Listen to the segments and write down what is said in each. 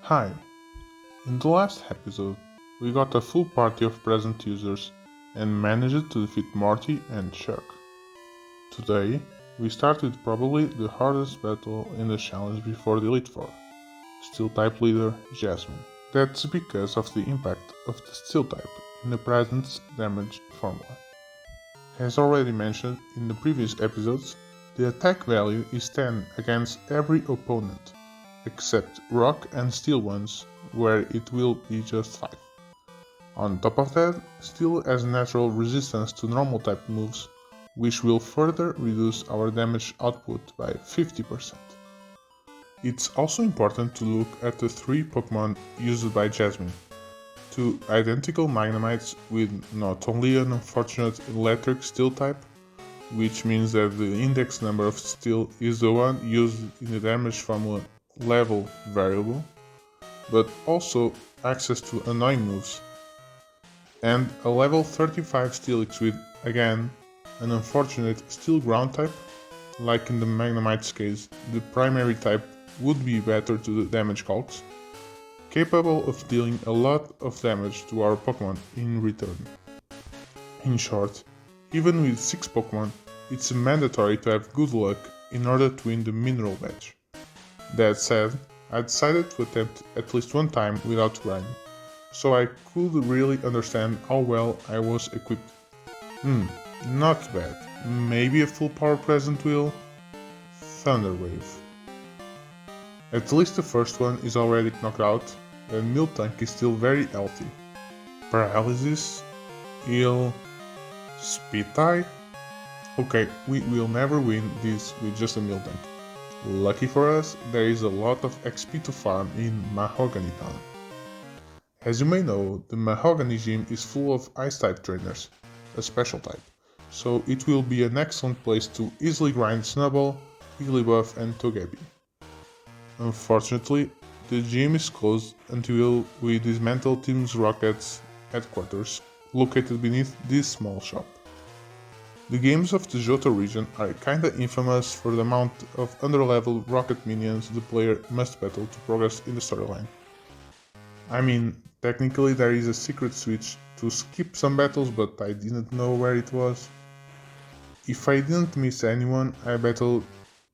Hi, in the last episode, we got a full party of present users and managed to defeat Morty and Chuck. Today, we start with probably the hardest battle in the challenge before the Elite Four, Steel type leader Jasmine. That's because of the impact of the Steel type in the present's damage formula. As already mentioned in the previous episodes, the attack value is 10 against every opponent, except rock and steel ones, where it will be just 5. On top of that, steel has natural resistance to normal type moves, which will further reduce our damage output by 50%. It's also important to look at the 3 Pokémon used by Jasmine. 2 identical Magnemites with not only an unfortunate electric steel type, which means that the index number of steel is the one used in the damage formula level variable, but also access to annoying moves, and a level 35 Steelix with, again, an unfortunate steel ground type. Like in the Magnemite's case, the primary type would be better to the damage calcs, capable of dealing a lot of damage to our Pokémon in return. In short, even with 6 Pokémon, it's mandatory to have good luck in order to win the mineral badge. That said, I decided to attempt at least one time without grinding, so I could really understand how well I was equipped. Not bad. Maybe a full power present will? Thunder Wave. At least the first one is already knocked out, and Miltank is still very healthy. Paralysis? Heal? Speed tie? Okay, we will never win this with just a Miltank. Lucky for us, there is a lot of XP to farm in Mahogany Town. As you may know, the Mahogany Gym is full of Ice-type trainers, a special type, so it will be an excellent place to easily grind Snubbull, Wigglybuff and Togepi. Unfortunately, the gym is closed until we dismantle Team Rocket's headquarters, located beneath this small shop. The games of the Johto region are kinda infamous for the amount of underleveled rocket minions the player must battle to progress in the storyline. I mean, technically there is a secret switch to skip some battles, but I didn't know where it was. If I didn't miss anyone, I battled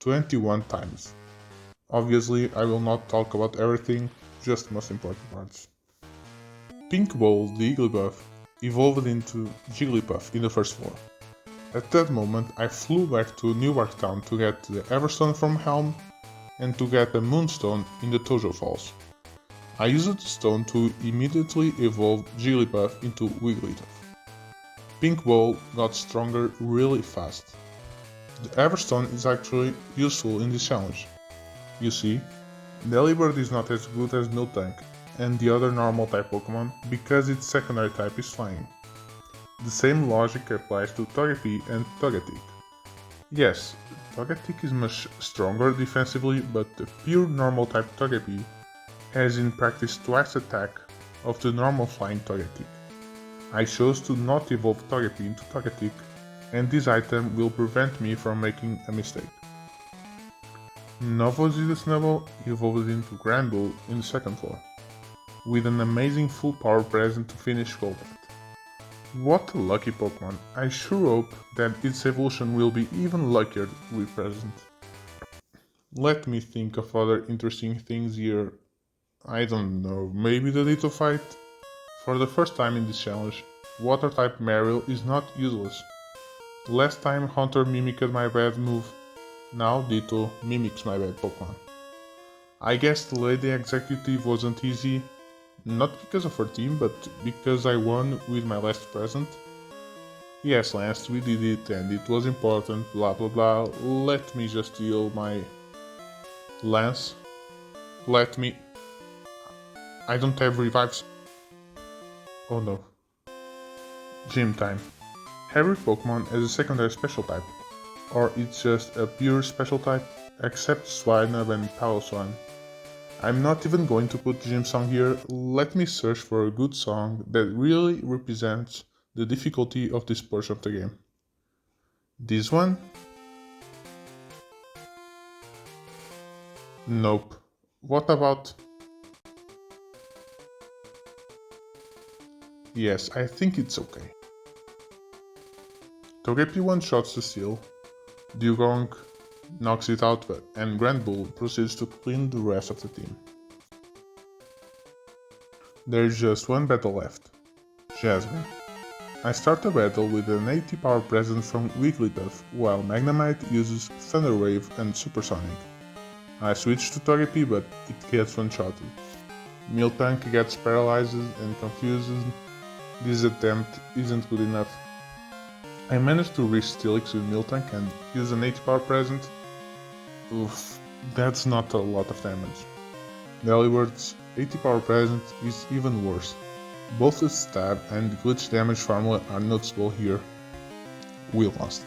21 times. Obviously, I will not talk about everything, just the most important parts. Pink Ball, the Igglybuff, evolved into Jigglypuff in the first floor. At that moment, I flew back to Newark Town to get the Everstone from Helm and to get a Moonstone in the Tojo Falls. I used the stone to immediately evolve Jigglypuff into Wigglytuff. Pink Ball got stronger really fast. The Everstone is actually useful in this challenge. You see, Delibird is not as good as Miltank and the other normal type Pokémon because its secondary type is Flying. The same logic applies to Togepi and Togetic. Yes, Togetic is much stronger defensively, but the pure normal type Togepi has in practice twice attack of the normal flying Togetic. I chose to not evolve Togepi into Togetic, and this item will prevent me from making a mistake. Novozilla Snubbull evolved into Granbull in the second floor, with an amazing full power present to finish combat. What a lucky Pokémon, I sure hope that its evolution will be even luckier with present. Let me think of other interesting things here. I don't know, maybe the Ditto fight? For the first time in this challenge, Water type Marill is not useless. Last time Hunter mimicked my bad move, now Ditto mimics my bad Pokémon. I guess the Lady Executive wasn't easy, not because of her team, but because I won with my last present. Yes, Lance, we did it and it was important, blah blah blah. Let me just heal my... Lance, let me... I don't have revives. Oh no. Gym time. Every Pokemon has a secondary special type, or it's just a pure special type, except Swinub and Piloswine. I'm not even going to put gym song here, let me search for a good song that really represents the difficulty of this portion of the game. This one? Nope. What about Yes, I think it's okay. Togepi one-shots the seal, Dugong knocks it out, and Grand Bull proceeds to clean the rest of the team. There's just one battle left. Jasmine. I start the battle with an 80 power present from Wigglytuff, while Magnemite uses Thunder Wave and Supersonic. I switch to Togepi, but it gets one-shotted. Miltank gets paralyzed and confused. This attempt isn't good enough. I managed to reach Steelix with Miltank and use an 80 power present. Oof, that's not a lot of damage. Delibird's 80 power present is even worse. Both the stab and glitch damage formula are noticeable here. We lost.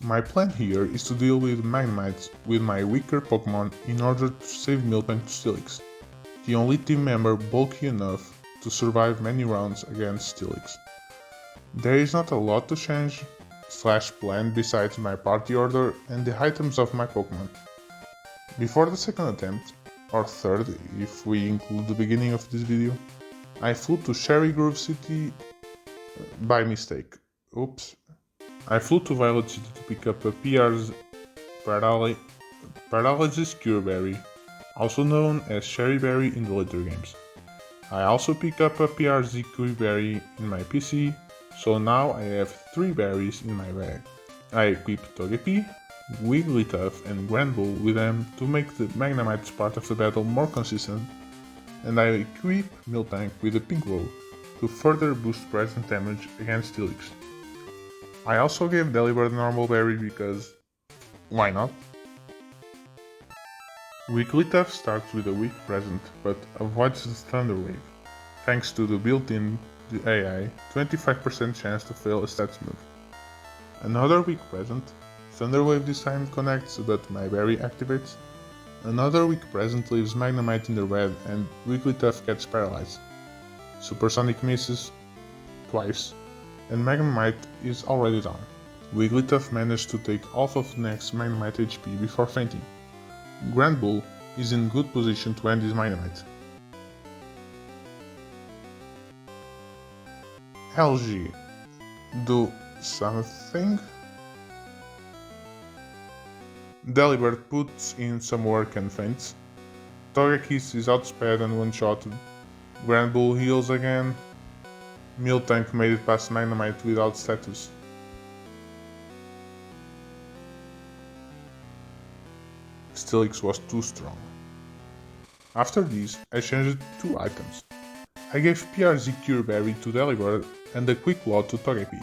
My plan here is to deal with Magnemites with my weaker Pokémon in order to save Miltank to Steelix, the only team member bulky enough to survive many rounds against Steelix. There is not a lot to change / plan besides my party order and the items of my Pokémon. Before the second attempt, or third if we include the beginning of this video, I flew to Cherry Grove City by mistake. Oops. I flew to Violet City to pick up a PR's Paralysis Cure Berry, also known as Cherry Berry in the later games. I also pick up a PRZ Cure Berry in my PC, so now I have 3 berries in my bag. I equip Togepi, Wigglytuff and Granbull with them to make the Magnemites part of the battle more consistent, and I equip Miltank with a Pink Bow to further boost present damage against Steelix. I also gave Delibird a normal berry because why not? Wigglytuff starts with a weak present but avoids the Thunder Wave, thanks to the built-in AI 25% chance to fail a stats move. Another weak present, Thunder Wave this time connects but my berry activates. Another weak present leaves Magnemite in the red and Wigglytuff gets paralyzed. Supersonic misses twice, and Magnemite is already down. Wigglytuff managed to take half of the next Magnemite HP before fainting. Granbull is in good position to end his Magnemite. LG, do something? Delibird puts in some work and faints. Togekiss is outsped and one-shotted. Granbull heals again. Miltank made it past Magnemite without status. Steelix was too strong. After this, I changed 2 items. I gave PRZ Cure Berry to Delibird and a Quick Law to Togepi.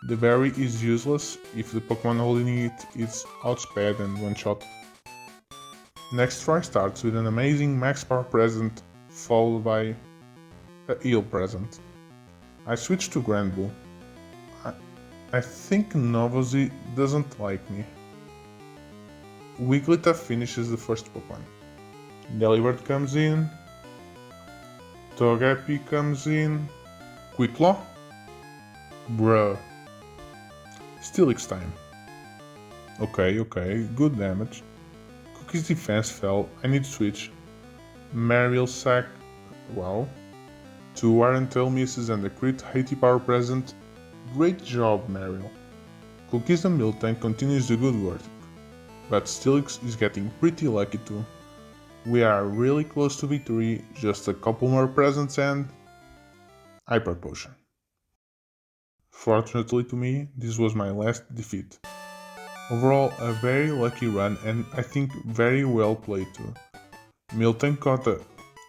The berry is useless if the Pokémon holding it is outsped and one-shot. Next try starts with an amazing max power present followed by a heal present. I switch to Granbull. I think Novozy doesn't like me. Wigglytuff finishes the first Pokémon. Delibird comes in. Togepi comes in. Quick Law? Bruh. Steelix time. Okay, good damage. Cookie's defense fell, I need to switch. Mariel sack, wow. 2 Iron Tail misses and a crit 80 power present. Great job, Mariel. Cookies and Miltank continues the good work, but Steelix is getting pretty lucky too. We are really close to victory, just a couple more presents and Hyper Potion. Fortunately to me, this was my last defeat. Overall, a very lucky run and I think very well played too. Miltank got a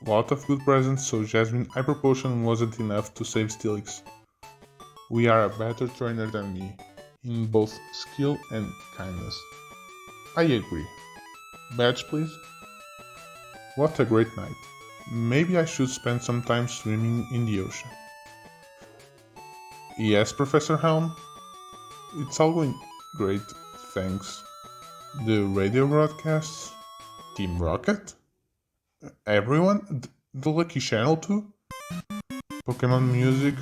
lot of good presents, so Jasmine Hyper Potion wasn't enough to save Steelix. We are a better trainer than me, in both skill and kindness. I agree. Badge please? What a great night. Maybe I should spend some time swimming in the ocean. Yes, Professor Helm? It's all going great, thanks. The radio broadcasts? Team Rocket? Everyone? The Lucky Channel too? Pokémon Music?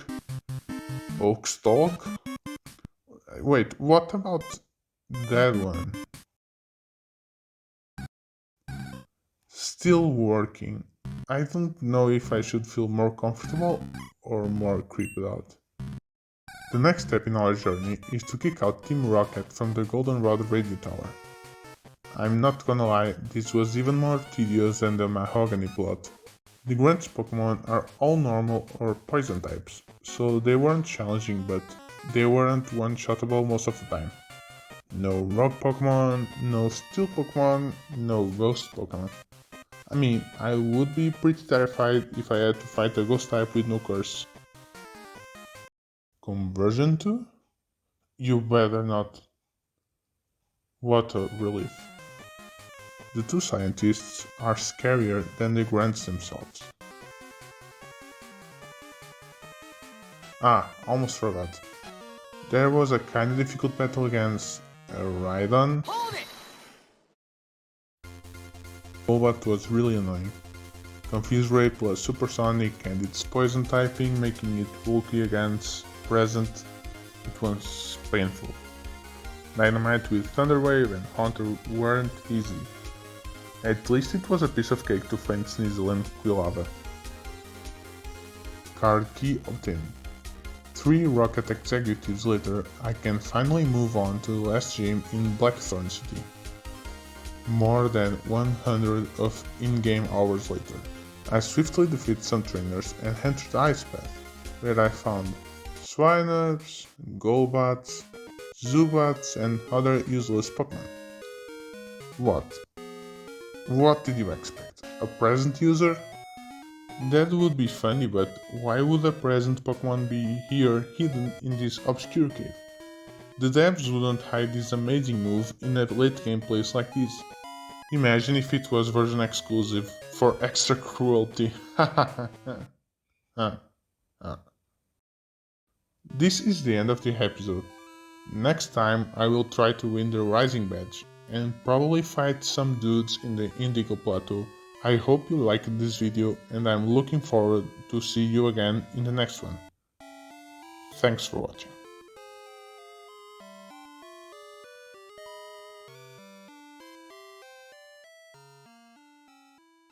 Oaks Talk? Wait, what about that one? Still working. I don't know if I should feel more comfortable or more creeped out. The next step in our journey is to kick out Team Rocket from the Goldenrod radio tower. I'm not gonna lie, this was even more tedious than the Mahogany plot. The Grunts Pokémon are all normal or poison types, so they weren't challenging, but they weren't one-shottable most of the time. No rock Pokémon, no steel Pokémon, no ghost Pokémon. I mean, I would be pretty terrified if I had to fight a ghost type with no curse. Conversion 2? You better not. What a relief. The two scientists are scarier than the grunts themselves. Almost forgot. There was a kinda difficult battle against a Rhydon. Golbat was really annoying. Confuse Ray plus Supersonic and its poison typing making it bulky against present, it was painful. Dynamite with Thunder Wave and Haunter weren't easy. At least it was a piece of cake to find Sneasel and Quilava. Card key obtained. 3 Rocket Executives later, I can finally move on to the last gym in Blackthorn City. More than 100 of in-game hours later, I swiftly defeat some trainers and entered the Ice Path, where I found Swinubs, Golbats, Zubats and other useless Pokémon. What did you expect? A present user? That would be funny, but why would a present Pokémon be here hidden in this obscure cave? The devs wouldn't hide this amazing move in a late game place like this. Imagine if it was version exclusive for extra cruelty. This is the end of the episode. Next time I will try to win the Rising Badge and probably fight some dudes in the Indigo Plateau. I hope you liked this video and I'm looking forward to see you again in the next one. Thanks for watching.